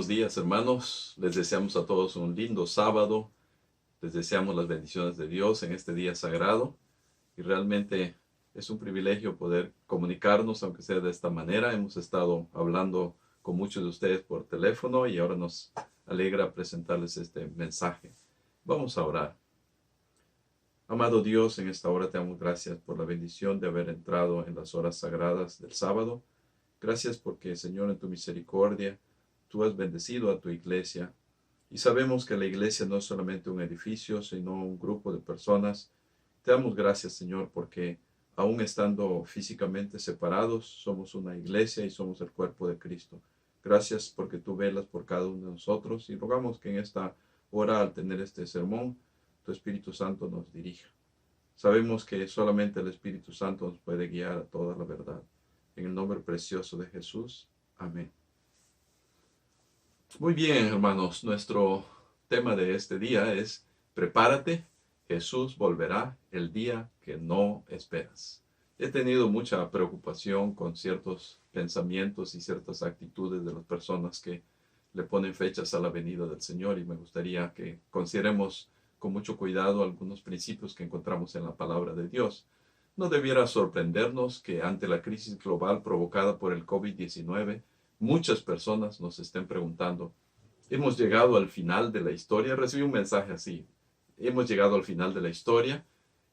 buenos días, hermanos. Les deseamos a todos un lindo sábado. Les deseamos las bendiciones de Dios en este día sagrado. Y realmente es un privilegio poder comunicarnos, aunque sea de esta manera. Hemos estado hablando con muchos de ustedes por teléfono y ahora nos alegra presentarles este mensaje. Vamos a orar. Amado Dios, en esta hora te damos gracias por la bendición de haber entrado en las horas sagradas del sábado. Gracias porque, Señor, en tu misericordia, tú has bendecido a tu iglesia. Y sabemos que la iglesia no es solamente un edificio, sino un grupo de personas. Te damos gracias, Señor, porque aún estando físicamente separados, somos una iglesia y somos el cuerpo de Cristo. Gracias porque tú velas por cada uno de nosotros y rogamos que en esta hora, al tener este sermón, tu Espíritu Santo nos dirija. Sabemos que solamente el Espíritu Santo nos puede guiar a toda la verdad. En el nombre precioso de Jesús. Amén. Muy bien, hermanos. Nuestro tema de este día es prepárate, Jesús volverá el día que no esperas. He tenido mucha preocupación con ciertos pensamientos y ciertas actitudes de las personas que le ponen fechas a la venida del Señor y me gustaría que consideremos con mucho cuidado algunos principios que encontramos en la palabra de Dios. No debiera sorprendernos que ante la crisis global provocada por el COVID-19, muchas personas nos estén preguntando, ¿hemos llegado al final de la historia? Recibí un mensaje así, ¿hemos llegado al final de la historia?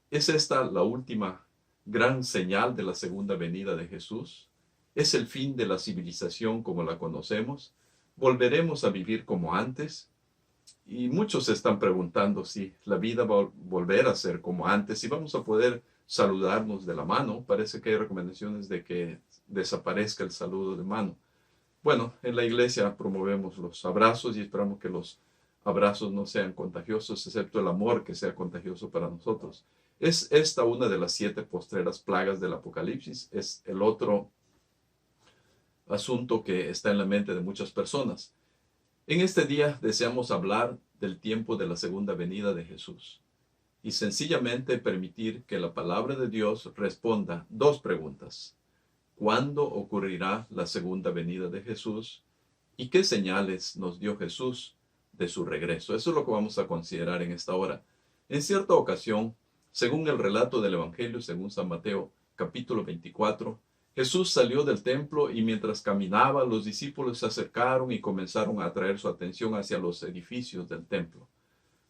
¿Es esta la última gran señal de la segunda venida de Jesús? ¿Es el fin de la civilización como la conocemos? ¿Volveremos a vivir como antes? Y muchos se están preguntando si la vida va a volver a ser como antes, si vamos a poder saludarnos de la mano. Parece que hay recomendaciones de que desaparezca el saludo de mano. Bueno, en la iglesia promovemos los abrazos y esperamos que los abrazos no sean contagiosos, excepto el amor que sea contagioso para nosotros. Es esta una de las 7 postreras plagas del Apocalipsis. Es el otro asunto que está en la mente de muchas personas. En este día deseamos hablar del tiempo de la segunda venida de Jesús y sencillamente permitir que la palabra de Dios responda 2 preguntas. ¿Cuándo ocurrirá la segunda venida de Jesús? ¿Y qué señales nos dio Jesús de su regreso? Eso es lo que vamos a considerar en esta hora. En cierta ocasión, según el relato del Evangelio, según San Mateo, capítulo 24, Jesús salió del templo y mientras caminaba, los discípulos se acercaron y comenzaron a atraer su atención hacia los edificios del templo.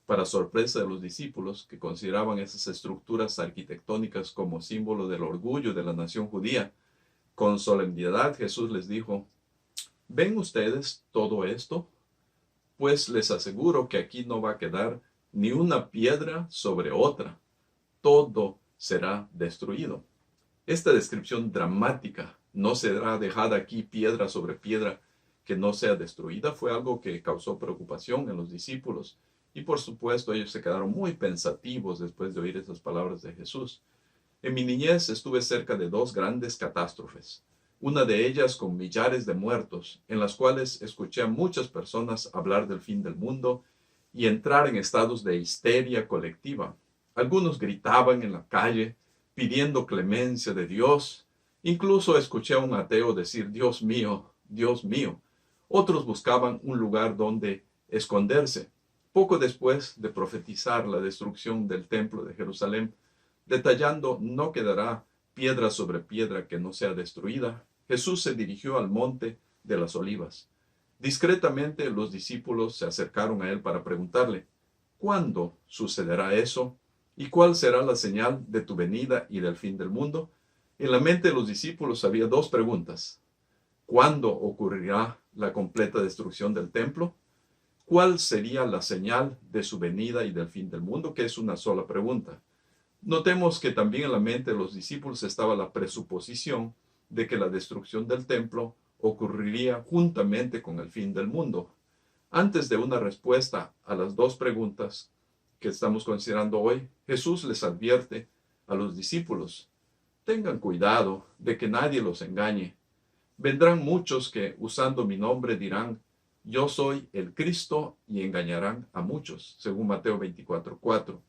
Para sorpresa de los discípulos, que consideraban esas estructuras arquitectónicas como símbolo del orgullo de la nación judía, con solemnidad Jesús les dijo, ¿ven ustedes todo esto? Pues les aseguro que aquí no va a quedar ni una piedra sobre otra. Todo será destruido. Esta descripción dramática, no será dejada aquí piedra sobre piedra que no sea destruida, fue algo que causó preocupación en los discípulos. Y por supuesto ellos se quedaron muy pensativos después de oír esas palabras de Jesús. En mi niñez estuve cerca de 2 grandes catástrofes, una de ellas con millares de muertos, en las cuales escuché a muchas personas hablar del fin del mundo y entrar en estados de histeria colectiva. Algunos gritaban en la calle, pidiendo clemencia de Dios. Incluso escuché a un ateo decir, Dios mío, Dios mío. Otros buscaban un lugar donde esconderse. Poco después de profetizar la destrucción del templo de Jerusalén, detallando no quedará piedra sobre piedra que no sea destruida, Jesús se dirigió al monte de las Olivas. Discretamente los discípulos se acercaron a él para preguntarle, ¿cuándo sucederá eso? ¿Y cuál será la señal de tu venida y del fin del mundo? En la mente de los discípulos había 2 preguntas. ¿Cuándo ocurrirá la completa destrucción del templo? ¿Cuál sería la señal de su venida y del fin del mundo? Que es una sola pregunta. Notemos que también en la mente de los discípulos estaba la presuposición de que la destrucción del templo ocurriría juntamente con el fin del mundo. Antes de una respuesta a las 2 preguntas que estamos considerando hoy, Jesús les advierte a los discípulos, tengan cuidado de que nadie los engañe. Vendrán muchos que, usando mi nombre, dirán, yo soy el Cristo, y engañarán a muchos, según Mateo 24:4.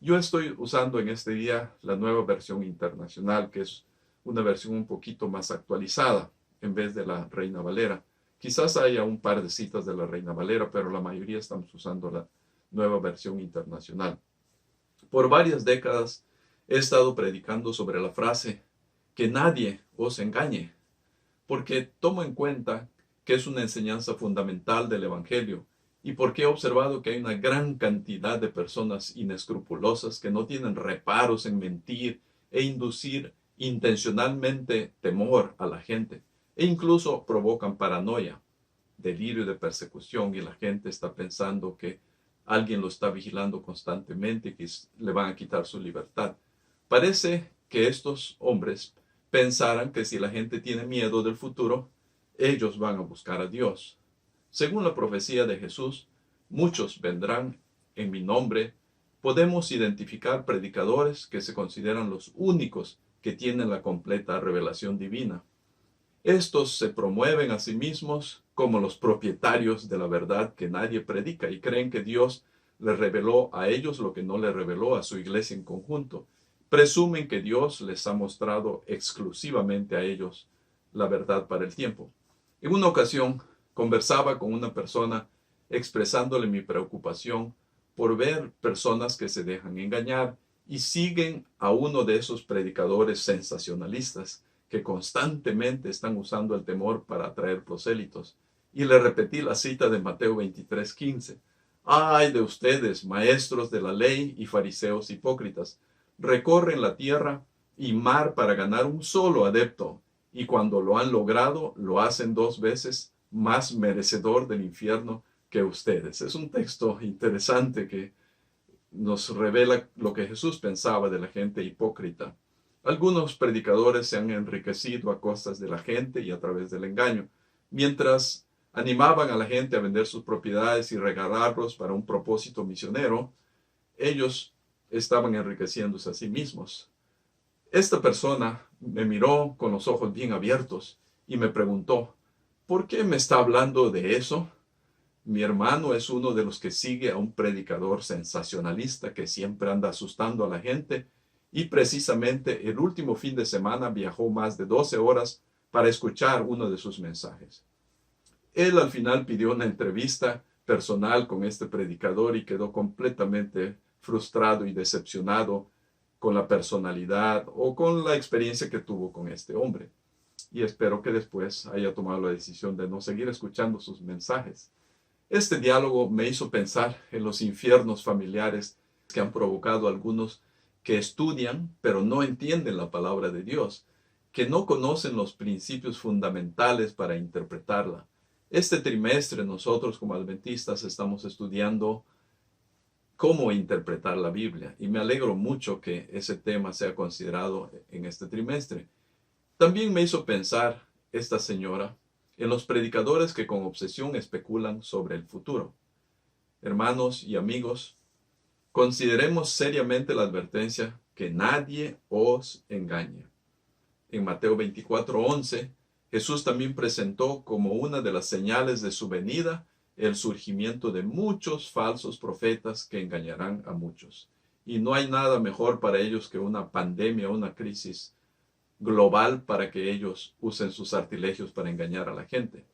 Yo estoy usando en este día la nueva versión internacional, que es una versión un poquito más actualizada, en vez de la Reina Valera, Quizás haya un par de citas de la Reina Valera, pero la mayoría estamos usando la nueva versión internacional. Por varias décadas he estado predicando sobre la frase que nadie os engañe, porque tomo en cuenta que es una enseñanza fundamental del Evangelio y porque he observado que hay una gran cantidad de personas inescrupulosas que no tienen reparos en mentir e inducir intencionalmente temor a la gente e incluso provocan paranoia, delirio de persecución, y la gente está pensando que alguien lo está vigilando constantemente y que le van a quitar su libertad. Parece que estos hombres pensaran que si la gente tiene miedo del futuro, ellos van a buscar a Dios. Según la profecía de Jesús, muchos vendrán en mi nombre. Podemos identificar predicadores que se consideran los únicos que tienen la completa revelación divina. Estos se promueven a sí mismos como los propietarios de la verdad que nadie predica y creen que Dios les reveló a ellos lo que no le reveló a su iglesia en conjunto. Presumen que Dios les ha mostrado exclusivamente a ellos la verdad para el tiempo. En una ocasión conversaba con una persona expresándole mi preocupación por ver personas que se dejan engañar y siguen a uno de esos predicadores sensacionalistas que constantemente están usando el temor para atraer prosélitos. Y le repetí la cita de Mateo 23:15. Ay de ustedes, maestros de la ley y fariseos hipócritas, recorren la tierra y mar para ganar un solo adepto, y cuando lo han logrado, lo hacen 2 veces más merecedor del infierno que ustedes. Es un texto interesante que nos revela lo que Jesús pensaba de la gente hipócrita. Algunos predicadores se han enriquecido a costas de la gente y a través del engaño, mientras animaban a la gente a vender sus propiedades y regalarlos para un propósito misionero. Ellos estaban enriqueciéndose a sí mismos. Esta persona me miró con los ojos bien abiertos y me preguntó, ¿por qué me está hablando de eso? Mi hermano es uno de los que sigue a un predicador sensacionalista que siempre anda asustando a la gente y precisamente el último fin de semana viajó más de 12 horas para escuchar uno de sus mensajes. Él al final pidió una entrevista personal con este predicador y quedó completamente frustrado y decepcionado con la personalidad o con la experiencia que tuvo con este hombre. Y espero que después haya tomado la decisión de no seguir escuchando sus mensajes. Este diálogo me hizo pensar en los infiernos familiares que han provocado algunos que estudian pero no entienden la palabra de Dios, que no conocen los principios fundamentales para interpretarla. Este trimestre nosotros como adventistas estamos estudiando cómo interpretar la Biblia y me alegro mucho que ese tema sea considerado en este trimestre. También me hizo pensar esta señora en los predicadores que con obsesión especulan sobre el futuro. Hermanos y amigos, consideremos seriamente la advertencia que nadie os engañe. En Mateo 24:11, Jesús también presentó como una de las señales de su venida el surgimiento de muchos falsos profetas que engañarán a muchos. Y no hay nada mejor para ellos que una pandemia, una crisis global para que ellos usen sus artilegios para engañar a la gente.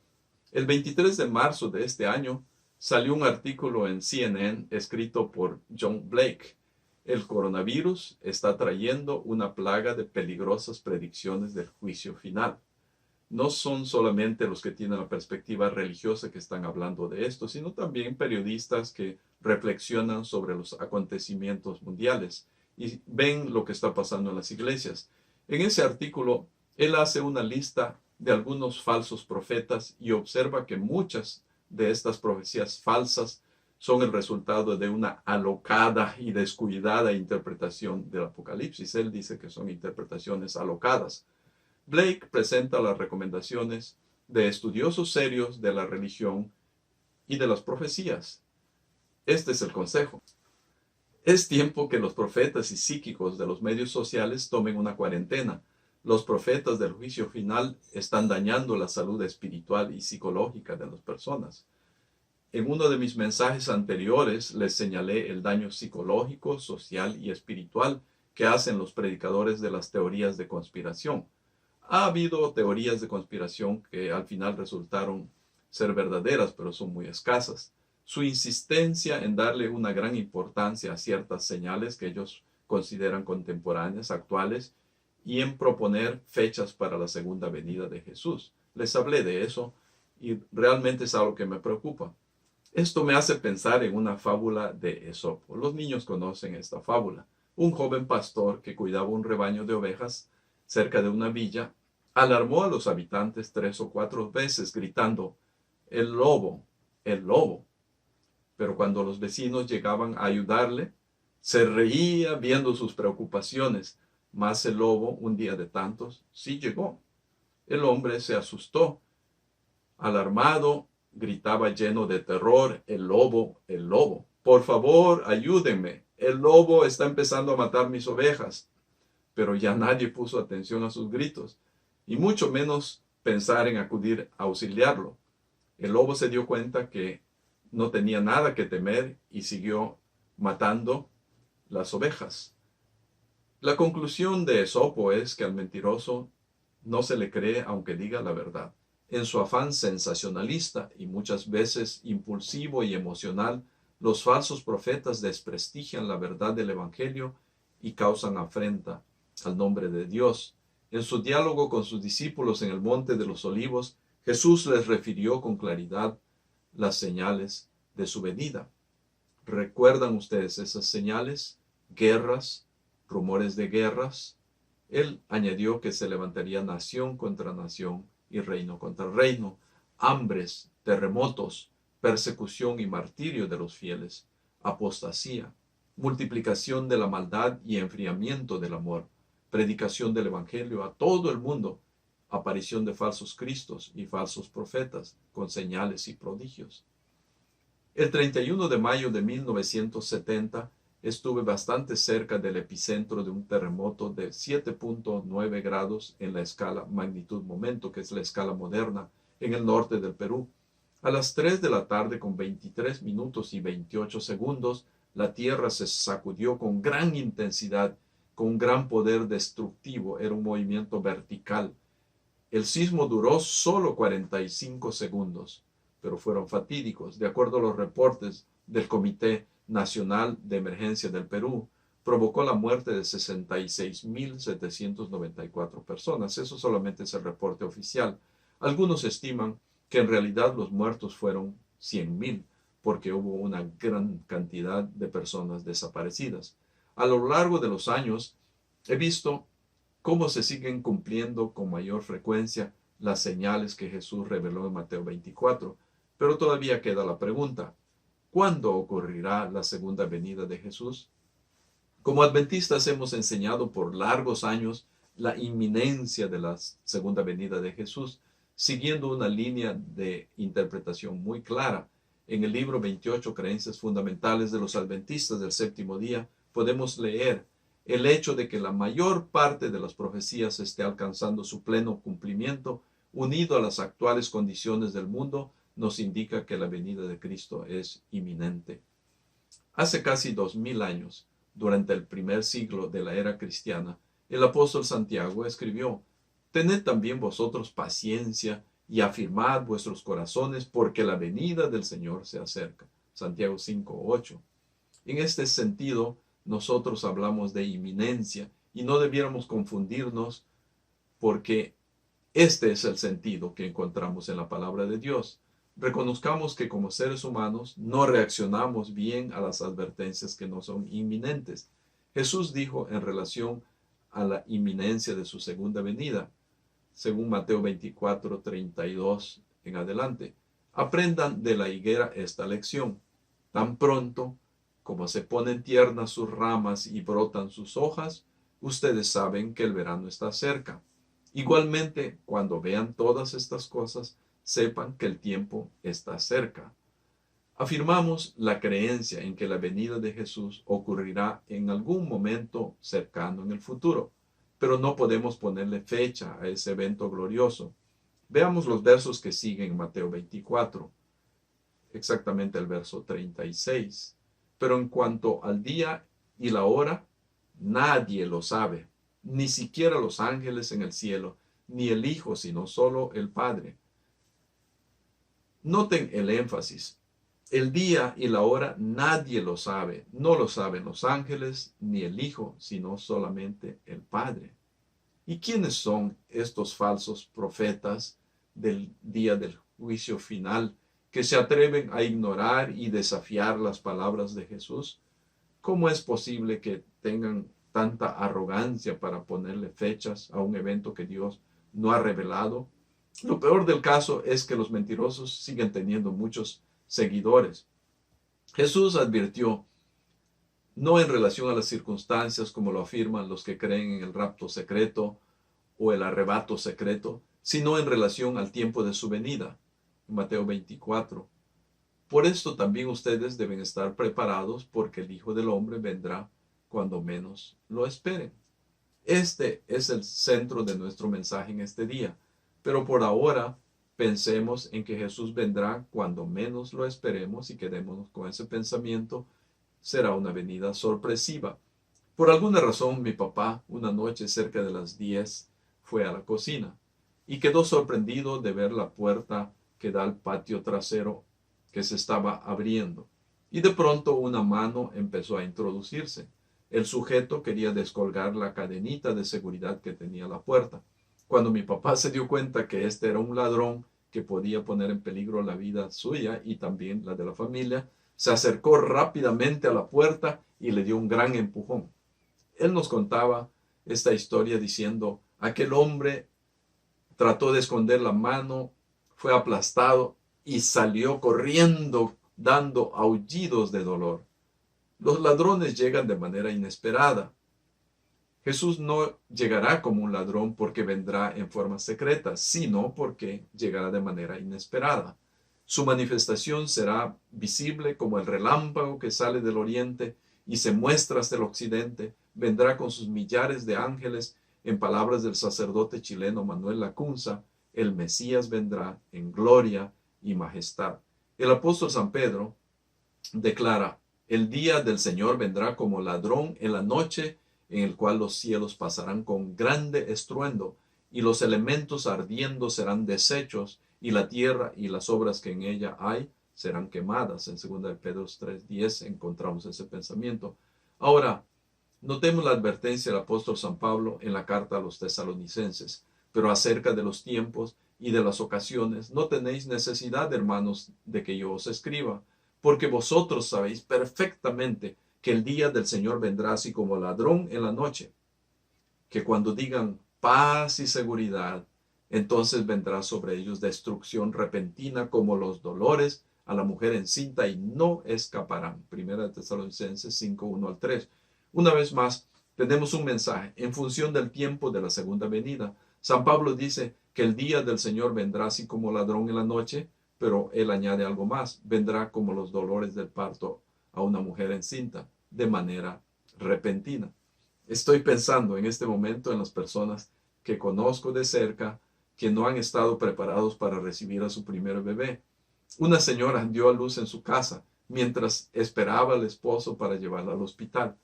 El 23 de marzo de este año salió un artículo en CNN escrito por John Blake. El coronavirus está trayendo una plaga de peligrosas predicciones del juicio final. No son solamente los que tienen la perspectiva religiosa que están hablando de esto, sino también periodistas que reflexionan sobre los acontecimientos mundiales y ven lo que está pasando en las iglesias. En ese artículo, él hace una lista de algunos falsos profetas y observa que muchas de estas profecías falsas son el resultado de una alocada y descuidada interpretación del Apocalipsis. Él dice que son interpretaciones alocadas. Blake presenta las recomendaciones de estudiosos serios de la religión y de las profecías. Este es el consejo. Es tiempo que los profetas y psíquicos de los medios sociales tomen una cuarentena. Los profetas del juicio final están dañando la salud espiritual y psicológica de las personas. En uno de mis mensajes anteriores les señalé el daño psicológico, social y espiritual que hacen los predicadores de las teorías de conspiración. Ha habido teorías de conspiración que al final resultaron ser verdaderas, pero son muy escasas. Su insistencia en darle una gran importancia a ciertas señales que ellos consideran contemporáneas, actuales, y en proponer fechas para la segunda venida de Jesús. Les hablé de eso y realmente es algo que me preocupa. Esto me hace pensar en una fábula de Esopo. Los niños conocen esta fábula. Un joven pastor que cuidaba un rebaño de ovejas cerca de una villa alarmó a los habitantes 3 o 4 veces gritando, el lobo, el lobo. Pero cuando los vecinos llegaban a ayudarle, se reía viendo sus preocupaciones. Mas el lobo, un día de tantos, sí llegó. El hombre se asustó. Alarmado, gritaba lleno de terror, el lobo, el lobo. Por favor, ayúdenme. El lobo está empezando a matar mis ovejas. Pero ya nadie puso atención a sus gritos, y mucho menos pensar en acudir a auxiliarlo. El lobo se dio cuenta que no tenía nada que temer y siguió matando las ovejas. La conclusión de Esopo es que al mentiroso no se le cree aunque diga la verdad. En su afán sensacionalista y muchas veces impulsivo y emocional, los falsos profetas desprestigian la verdad del Evangelio y causan afrenta al nombre de Dios. En su diálogo con sus discípulos en el Monte de los Olivos, Jesús les refirió con claridad las señales de su venida. ¿Recuerdan ustedes esas señales? Guerras, rumores de guerras. Él añadió que se levantaría nación contra nación y reino contra reino, hambres, terremotos, persecución y martirio de los fieles, apostasía, multiplicación de la maldad y enfriamiento del amor, predicación del Evangelio a todo el mundo, aparición de falsos cristos y falsos profetas con señales y prodigios. El 31 de mayo de 1970 estuve bastante cerca del epicentro de un terremoto de 7.9 grados en la escala magnitud-momento, que es la escala moderna, en el norte del Perú. A las 3 de la tarde con 23 minutos y 28 segundos, la tierra se sacudió con gran intensidad, con gran poder destructivo. Era un movimiento vertical. El sismo duró solo 45 segundos, pero fueron fatídicos. De acuerdo a los reportes del Comité Nacional de Emergencia del Perú, provocó la muerte de 66.794 personas. Eso solamente es el reporte oficial. Algunos estiman que en realidad los muertos fueron 100.000, porque hubo una gran cantidad de personas desaparecidas. A lo largo de los años, he visto cómo se siguen cumpliendo con mayor frecuencia las señales que Jesús reveló en Mateo 24. Pero todavía queda la pregunta, ¿cuándo ocurrirá la segunda venida de Jesús? Como adventistas hemos enseñado por largos años la inminencia de la segunda venida de Jesús, siguiendo una línea de interpretación muy clara. En el libro 28, Creencias Fundamentales de los Adventistas del Séptimo Día, podemos leer: el hecho de que la mayor parte de las profecías esté alcanzando su pleno cumplimiento, unido a las actuales condiciones del mundo, nos indica que la venida de Cristo es inminente. Hace casi 2000 años, durante el primer siglo de la era cristiana, el apóstol Santiago escribió: tened también vosotros paciencia y afirmad vuestros corazones, porque la venida del Señor se acerca. Santiago 5:8. En este sentido, nosotros hablamos de inminencia y no debiéramos confundirnos, porque este es el sentido que encontramos en la palabra de Dios. Reconozcamos que como seres humanos no reaccionamos bien a las advertencias que no son inminentes. Jesús dijo en relación a la inminencia de su segunda venida, según Mateo 24:32 en adelante: aprendan de la higuera esta lección. Tan pronto como se ponen tiernas sus ramas y brotan sus hojas, ustedes saben que el verano está cerca. Igualmente, cuando vean todas estas cosas, sepan que el tiempo está cerca. Afirmamos la creencia en que la venida de Jesús ocurrirá en algún momento cercano en el futuro, pero no podemos ponerle fecha a ese evento glorioso. Veamos los versos que siguen en Mateo 24, exactamente el verso 36. Pero en cuanto al día y la hora, nadie lo sabe, ni siquiera los ángeles en el cielo, ni el Hijo, sino solo el Padre. Noten el énfasis. El día y la hora nadie lo sabe. No lo saben los ángeles ni el Hijo, sino solamente el Padre. ¿Y quiénes son estos falsos profetas del día del juicio final que se atreven a ignorar y desafiar las palabras de Jesús? ¿Cómo es posible que tengan tanta arrogancia para ponerle fechas a un evento que Dios no ha revelado? Lo peor del caso es que los mentirosos siguen teniendo muchos seguidores. Jesús advirtió, no en relación a las circunstancias como lo afirman los que creen en el rapto secreto o el arrebato secreto, sino en relación al tiempo de su venida. Mateo 24. Por esto también ustedes deben estar preparados porque el Hijo del Hombre vendrá cuando menos lo esperen. Este es el centro de nuestro mensaje en este día. Pero por ahora pensemos en que Jesús vendrá cuando menos lo esperemos y quedémonos con ese pensamiento. Será una venida sorpresiva. Por alguna razón mi papá una noche cerca de las 10 fue a la cocina y quedó sorprendido de ver la puerta que da al patio trasero que se estaba abriendo. Y de pronto una mano empezó a introducirse. El sujeto quería descolgar la cadenita de seguridad que tenía la puerta. Cuando mi papá se dio cuenta que este era un ladrón que podía poner en peligro la vida suya y también la de la familia, se acercó rápidamente a la puerta y le dio un gran empujón. Él nos contaba esta historia diciendo, aquel hombre trató de esconder la mano, fue aplastado y salió corriendo dando aullidos de dolor. Los ladrones llegan de manera inesperada. Jesús no llegará como un ladrón porque vendrá en forma secreta, sino porque llegará de manera inesperada. Su manifestación será visible como el relámpago que sale del oriente y se muestra hasta el occidente. Vendrá con sus millares de ángeles. En palabras del sacerdote chileno Manuel Lacunza, el Mesías vendrá en gloria y majestad. El apóstol San Pedro declara, el día del Señor vendrá como ladrón en la noche, en el cual los cielos pasarán con grande estruendo, y los elementos ardiendo serán deshechos, y la tierra y las obras que en ella hay serán quemadas. En 2 de Pedro 3:10 encontramos ese pensamiento. Ahora, notemos la advertencia del apóstol San Pablo en la carta a los tesalonicenses. Pero acerca de los tiempos y de las ocasiones, no tenéis necesidad, hermanos, de que yo os escriba, porque vosotros sabéis perfectamente que el día del Señor vendrá así como ladrón en la noche, que cuando digan paz y seguridad, entonces vendrá sobre ellos destrucción repentina como los dolores a la mujer encinta y no escaparán. Primera de Tesalonicenses 5:1-3. Una vez más, tenemos un mensaje en función del tiempo de la segunda venida. San Pablo dice que el día del Señor vendrá así como ladrón en la noche, pero él añade algo más, vendrá como los dolores del parto a una mujer encinta, de manera repentina. Estoy pensando en este momento en las personas que conozco de cerca que no han estado preparados para recibir a su primer bebé. Una señora dio a luz en su casa mientras esperaba al esposo para llevarla al hospital.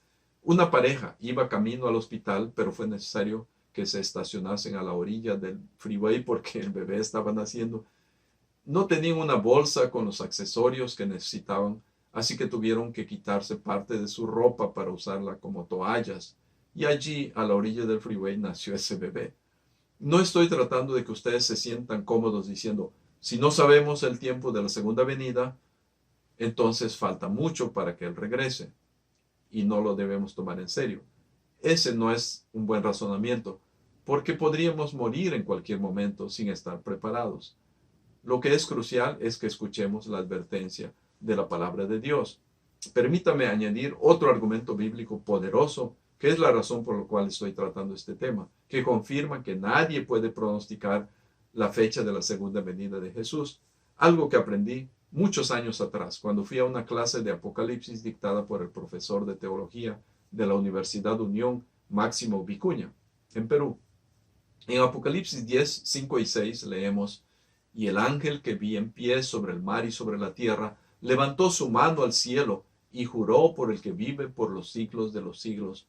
Una pareja iba camino al hospital, pero fue necesario que se estacionasen a la orilla del freeway porque el bebé estaba naciendo. No tenían una bolsa con los accesorios que necesitaban, así que tuvieron que quitarse parte de su ropa para usarla como toallas. Y allí, a la orilla del freeway, nació ese bebé. No estoy tratando de que ustedes se sientan cómodos diciendo, si no sabemos el tiempo de la segunda venida, entonces falta mucho para que Él regrese. Y no lo debemos tomar en serio. Ese no es un buen razonamiento, porque podríamos morir en cualquier momento sin estar preparados. Lo que es crucial es que escuchemos la advertencia de la palabra de Dios. Permítame añadir otro argumento bíblico poderoso, que es la razón por la cual estoy tratando este tema, que confirma que nadie puede pronosticar la fecha de la segunda venida de Jesús. Algo que aprendí muchos años atrás, cuando fui a una clase de Apocalipsis dictada por el profesor de teología de la Universidad Unión, Máximo Vicuña, en Perú. En Apocalipsis 10, 5 y 6 leemos, y el ángel que vi en pie sobre el mar y sobre la tierra, levantó su mano al cielo y juró por el que vive por los siglos de los siglos,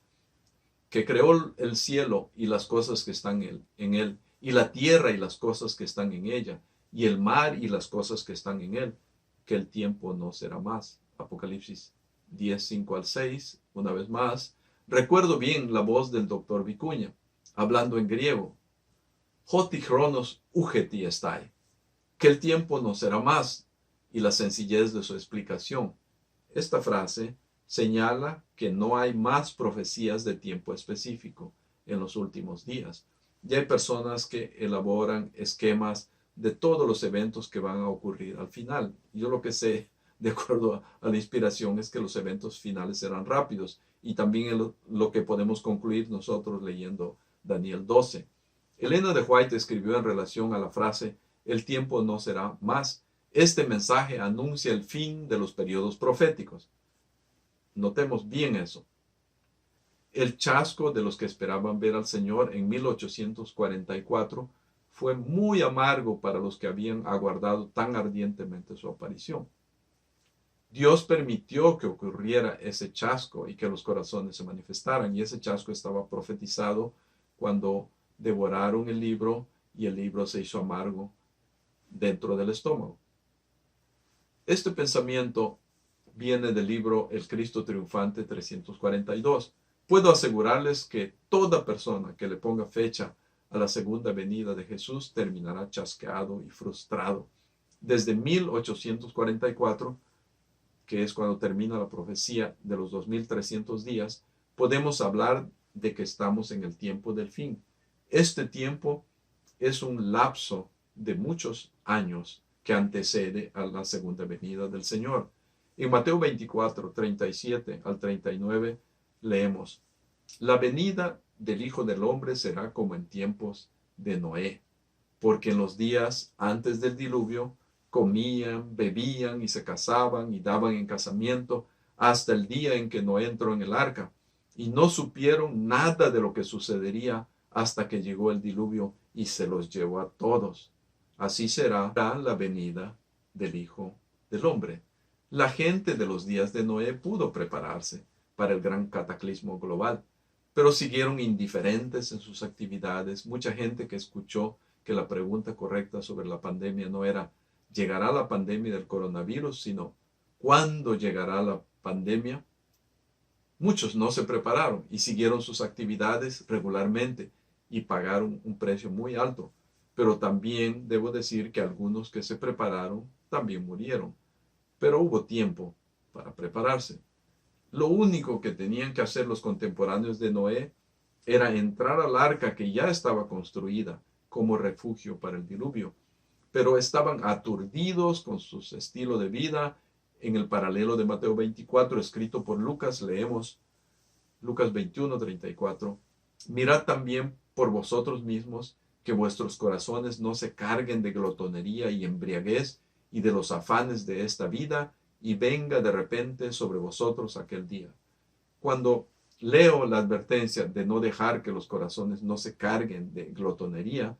que creó el cielo y las cosas que están en él, y la tierra y las cosas que están en ella, y el mar y las cosas que están en él, que el tiempo no será más. Apocalipsis 10, 5 al 6, una vez más. Recuerdo bien la voz del doctor Vicuña, hablando en griego. Hoti chronos ugeti estai, que el tiempo no será más, y la sencillez de su explicación. Esta frase señala que no hay más profecías de tiempo específico en los últimos días. Ya hay personas que elaboran esquemas de todos los eventos que van a ocurrir al final. Yo lo que sé, de acuerdo a la inspiración, es que los eventos finales serán rápidos, y también lo que podemos concluir nosotros leyendo Daniel 12. Elena de White escribió en relación a la frase "el tiempo no será más". Este mensaje anuncia el fin de los periodos proféticos. Notemos bien eso. El chasco de los que esperaban ver al Señor en 1844 fue muy amargo para los que habían aguardado tan ardientemente su aparición. Dios permitió que ocurriera ese chasco y que los corazones se manifestaran, y ese chasco estaba profetizado cuando devoraron el libro y el libro se hizo amargo dentro del estómago. Este pensamiento viene del libro El Cristo Triunfante 342. Puedo asegurarles que toda persona que le ponga fecha a la segunda venida de Jesús terminará chasqueado y frustrado. Desde 1844, que es cuando termina la profecía de los 2300 días, podemos hablar de que estamos en el tiempo del fin. Este tiempo es un lapso de muchos años que antecede a la segunda venida del Señor. En Mateo 24, 37 al 39 leemos: la venida del Hijo del Hombre será como en tiempos de Noé, porque en los días antes del diluvio comían, bebían y se casaban y daban en casamiento hasta el día en que Noé entró en el arca, y no supieron nada de lo que sucedería hasta que llegó el diluvio y se los llevó a todos. Así será la venida del Hijo del Hombre. La gente de los días de Noé pudo prepararse para el gran cataclismo global, pero siguieron indiferentes en sus actividades. Mucha gente que escuchó que la pregunta correcta sobre la pandemia no era ¿llegará la pandemia del coronavirus?, sino ¿cuándo llegará la pandemia? Muchos no se prepararon y siguieron sus actividades regularmente y pagaron un precio muy alto. Pero también debo decir que algunos que se prepararon también murieron. Pero hubo tiempo para prepararse. Lo único que tenían que hacer los contemporáneos de Noé era entrar al arca que ya estaba construida como refugio para el diluvio. Pero estaban aturdidos con su estilo de vida. En el paralelo de Mateo 24, escrito por Lucas, leemos Lucas 21, 34. Mirad también por vosotros mismos que vuestros corazones no se carguen de glotonería y embriaguez y de los afanes de esta vida, y venga de repente sobre vosotros aquel día. Cuando leo la advertencia de no dejar que los corazones no se carguen de glotonería,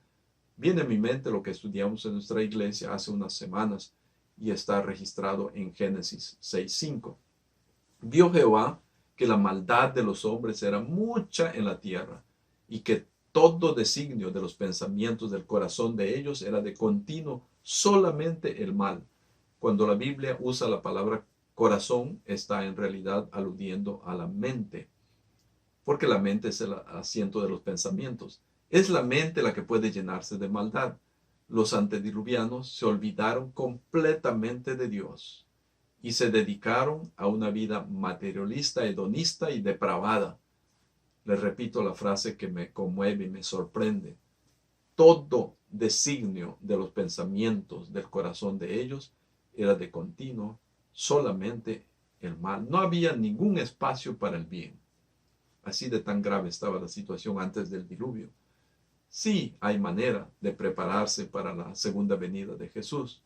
viene a mi mente lo que estudiamos en nuestra iglesia hace unas semanas y está registrado en Génesis 6:5. Vio Jehová que la maldad de los hombres era mucha en la tierra, y que todo designio de los pensamientos del corazón de ellos era de continuo solamente el mal. Cuando la Biblia usa la palabra corazón, está en realidad aludiendo a la mente, porque la mente es el asiento de los pensamientos. Es la mente la que puede llenarse de maldad. Los antediluvianos se olvidaron completamente de Dios y se dedicaron a una vida materialista, hedonista y depravada. Les repito la frase que me conmueve y me sorprende. Todo designio de los pensamientos del corazón de ellos era de continuo solamente el mal. No había ningún espacio para el bien. Así de tan grave estaba la situación antes del diluvio. Sí hay manera de prepararse para la segunda venida de Jesús.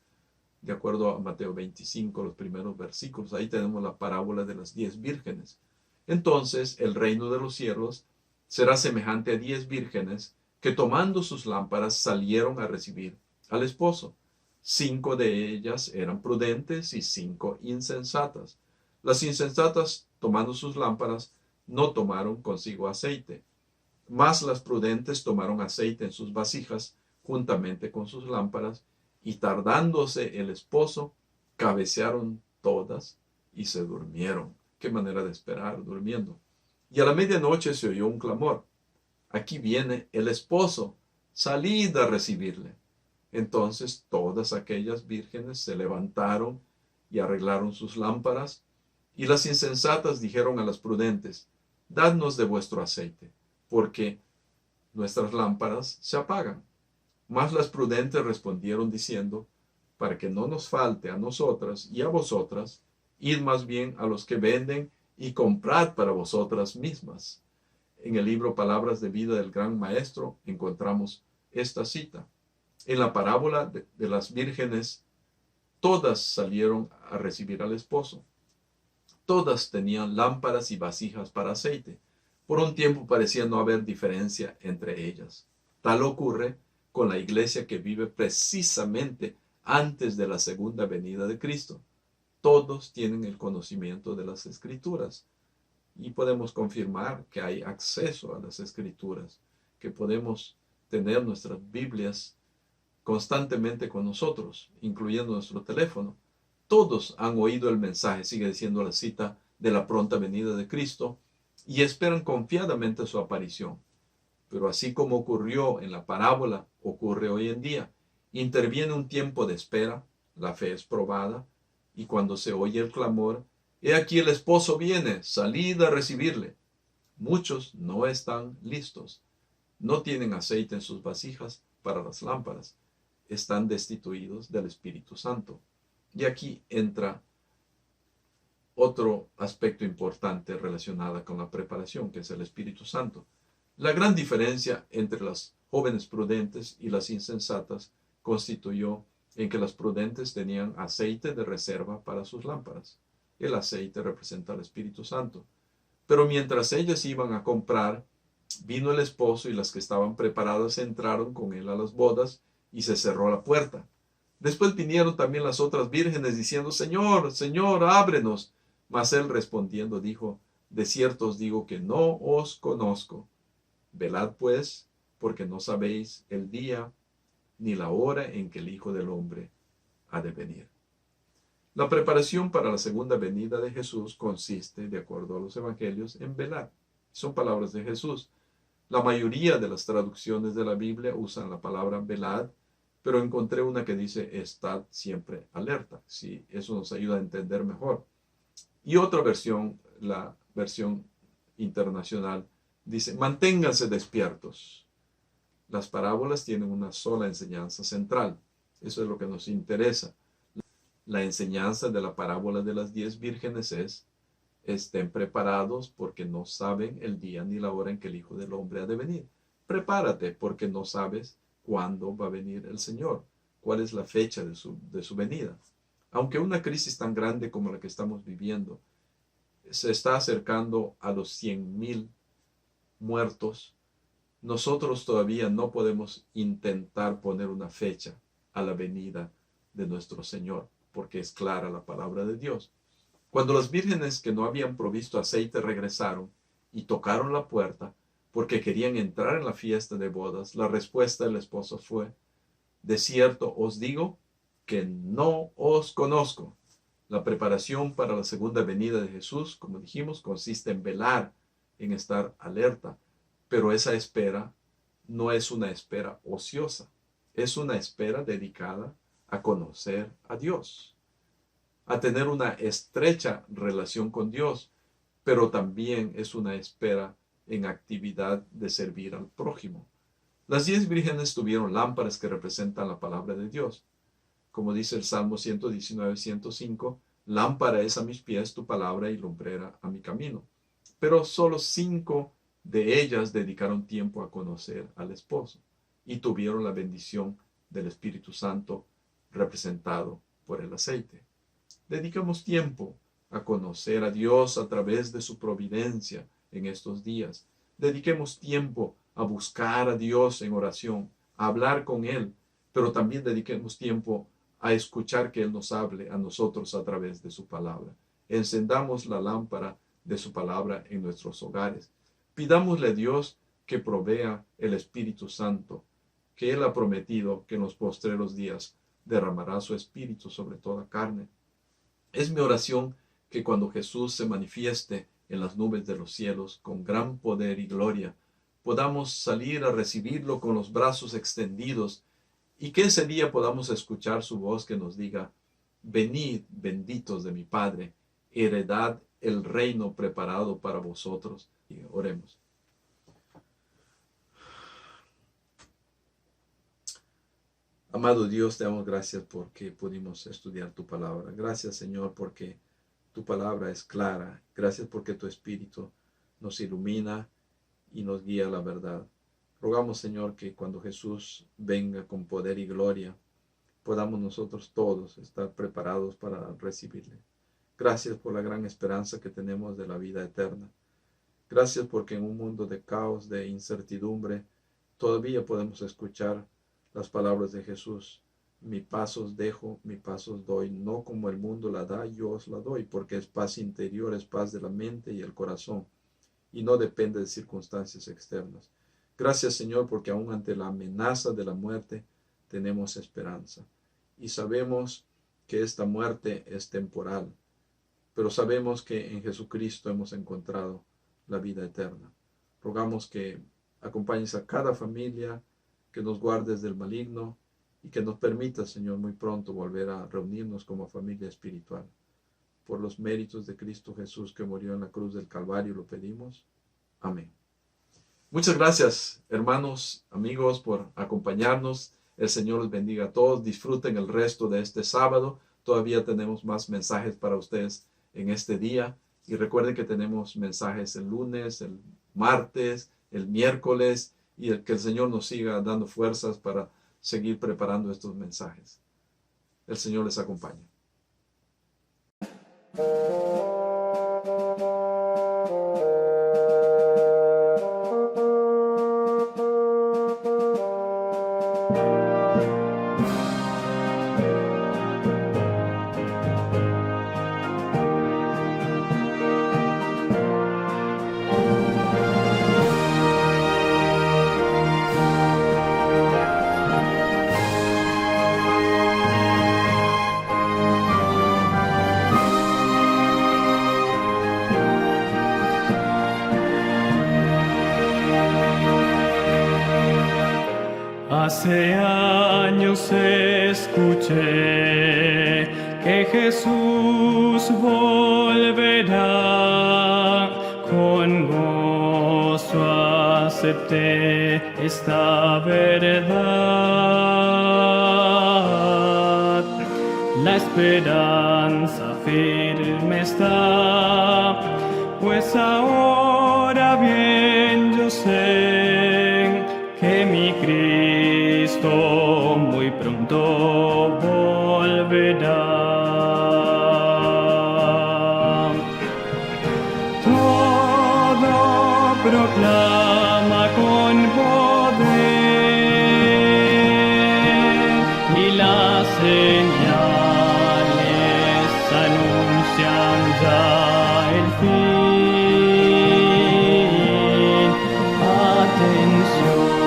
De acuerdo a Mateo 25, los primeros versículos, ahí tenemos la parábola de las 10 vírgenes. Entonces el reino de los cielos será semejante a 10 vírgenes que tomando sus lámparas salieron a recibir al esposo. 5 de ellas eran prudentes y 5 insensatas. Las insensatas, tomando sus lámparas, no tomaron consigo aceite, mas las prudentes tomaron aceite en sus vasijas juntamente con sus lámparas, y tardándose el esposo, cabecearon todas y se durmieron. Qué manera de esperar, durmiendo. Y a la medianoche se oyó un clamor. Aquí viene el esposo, salid a recibirle. Entonces todas aquellas vírgenes se levantaron y arreglaron sus lámparas, y las insensatas dijeron a las prudentes, dadnos de vuestro aceite, porque nuestras lámparas se apagan. Mas las prudentes respondieron diciendo, para que no nos falte a nosotras y a vosotras, id más bien a los que venden y comprad para vosotras mismas. En el libro Palabras de Vida del Gran Maestro encontramos esta cita. En la parábola de las vírgenes, todas salieron a recibir al esposo. Todas tenían lámparas y vasijas para aceite. Por un tiempo parecía no haber diferencia entre ellas. Tal ocurre con la iglesia que vive precisamente antes de la segunda venida de Cristo. Todos tienen el conocimiento de las Escrituras y podemos confirmar que hay acceso a las Escrituras, que podemos tener nuestras Biblias constantemente con nosotros, incluyendo nuestro teléfono. Todos han oído el mensaje, sigue diciendo la cita, de la pronta venida de Cristo y esperan confiadamente su aparición. Pero así como ocurrió en la parábola, ocurre hoy en día. Interviene un tiempo de espera, la fe es probada, y cuando se oye el clamor, he aquí el esposo viene, salid a recibirle. Muchos no están listos, no tienen aceite en sus vasijas para las lámparas, están destituidos del Espíritu Santo. Y aquí entra otro aspecto importante relacionado con la preparación, que es el Espíritu Santo. La gran diferencia entre las jóvenes prudentes y las insensatas constituyó en que las prudentes tenían aceite de reserva para sus lámparas. El aceite representa al Espíritu Santo. Pero mientras ellas iban a comprar, vino el esposo y las que estaban preparadas entraron con él a las bodas y se cerró la puerta. Después vinieron también las otras vírgenes diciendo, Señor, Señor, ábrenos. Mas él respondiendo dijo, de cierto os digo que no os conozco. Velad pues, porque no sabéis el día ni la hora en que el Hijo del Hombre ha de venir. La preparación para la segunda venida de Jesús consiste, de acuerdo a los evangelios, en velar. Son palabras de Jesús. La mayoría de las traducciones de la Biblia usan la palabra velad, pero encontré una que dice estad siempre alerta. Sí, eso nos ayuda a entender mejor. Y otra versión, la versión internacional, dice manténganse despiertos. Las parábolas tienen una sola enseñanza central. Eso es lo que nos interesa. La enseñanza de la parábola de las 10 vírgenes es, estén preparados porque no saben el día ni la hora en que el Hijo del Hombre ha de venir. Prepárate porque no sabes cuándo va a venir el Señor, cuál es la fecha de su venida. Aunque una crisis tan grande como la que estamos viviendo se está acercando a los 100,000 muertos, nosotros todavía no podemos intentar poner una fecha a la venida de nuestro Señor, porque es clara la palabra de Dios. Cuando las vírgenes que no habían provisto aceite regresaron y tocaron la puerta porque querían entrar en la fiesta de bodas, la respuesta del esposo fue, de cierto os digo que no os conozco. La preparación para la segunda venida de Jesús, como dijimos, consiste en velar, en estar alerta, pero esa espera no es una espera ociosa, es una espera dedicada a conocer a Dios, a tener una estrecha relación con Dios, pero también es una espera en actividad de servir al prójimo. Las 10 vírgenes tuvieron lámparas que representan la palabra de Dios. Como dice el Salmo 119:105, lámpara es a mis pies tu palabra y lumbrera a mi camino. Pero solo 5 de ellas dedicaron tiempo a conocer al esposo y tuvieron la bendición del Espíritu Santo representado por el aceite. Dediquemos tiempo a conocer a Dios a través de su providencia en estos días. Dediquemos tiempo a buscar a Dios en oración, a hablar con Él, pero también dediquemos tiempo a escuchar que Él nos hable a nosotros a través de su palabra. Encendamos la lámpara de su palabra en nuestros hogares. Pidámosle a Dios que provea el Espíritu Santo, que Él ha prometido que en los postreros días derramará su espíritu sobre toda carne. Es mi oración que cuando Jesús se manifieste en las nubes de los cielos con gran poder y gloria, podamos salir a recibirlo con los brazos extendidos y que ese día podamos escuchar su voz que nos diga: venid, benditos de mi Padre, heredad el reino preparado para vosotros. Y oremos. Amado Dios, te damos gracias porque pudimos estudiar tu palabra. Gracias, Señor, porque tu palabra es clara. Gracias porque tu Espíritu nos ilumina y nos guía a la verdad. Rogamos, Señor, que cuando Jesús venga con poder y gloria, podamos nosotros todos estar preparados para recibirle. Gracias por la gran esperanza que tenemos de la vida eterna. Gracias porque en un mundo de caos, de incertidumbre, todavía podemos escuchar las palabras de Jesús: mi paz os dejo, mi paz os doy, no como el mundo la da, yo os la doy, porque es paz interior, es paz de la mente y el corazón, y no depende de circunstancias externas. Gracias, Señor, porque aún ante la amenaza de la muerte tenemos esperanza, y sabemos que esta muerte es temporal, pero sabemos que en Jesucristo hemos encontrado la vida eterna. Rogamos que acompañes a cada familia, que nos guardes del maligno y que nos permita, Señor, muy pronto volver a reunirnos como familia espiritual. Por los méritos de Cristo Jesús, que murió en la cruz del Calvario, lo pedimos. Amén. Muchas gracias, hermanos, amigos, por acompañarnos. El Señor los bendiga a todos. Disfruten el resto de este sábado. Todavía tenemos más mensajes para ustedes en este día. Y recuerden que tenemos mensajes el lunes, el martes, el miércoles, y que el Señor nos siga dando fuerzas para seguir preparando estos mensajes. El Señor les acompañe. Hace años escuché que Jesús volverá, con gozo acepté esta verdad. La esperanza firme está, pues ahora bien yo sé que mi Cristo muy pronto volverá. Todo proclama con poder y las señales anuncian ya el fin. Atención,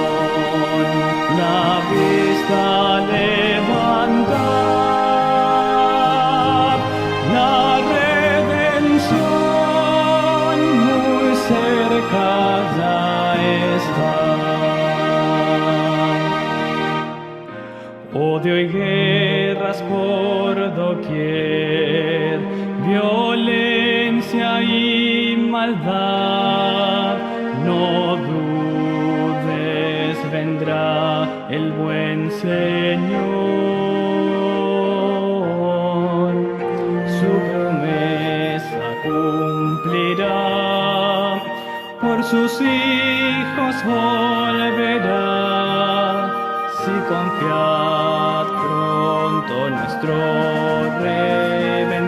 la vista levantad, la redención muy cerca ya está. Odio y guerras por doquier, violencia y maldad, no dudes, vendrá el buen Señor, su promesa cumplirá, por sus hijos volverá. Si confiad, pronto nuestro Rey vendrá.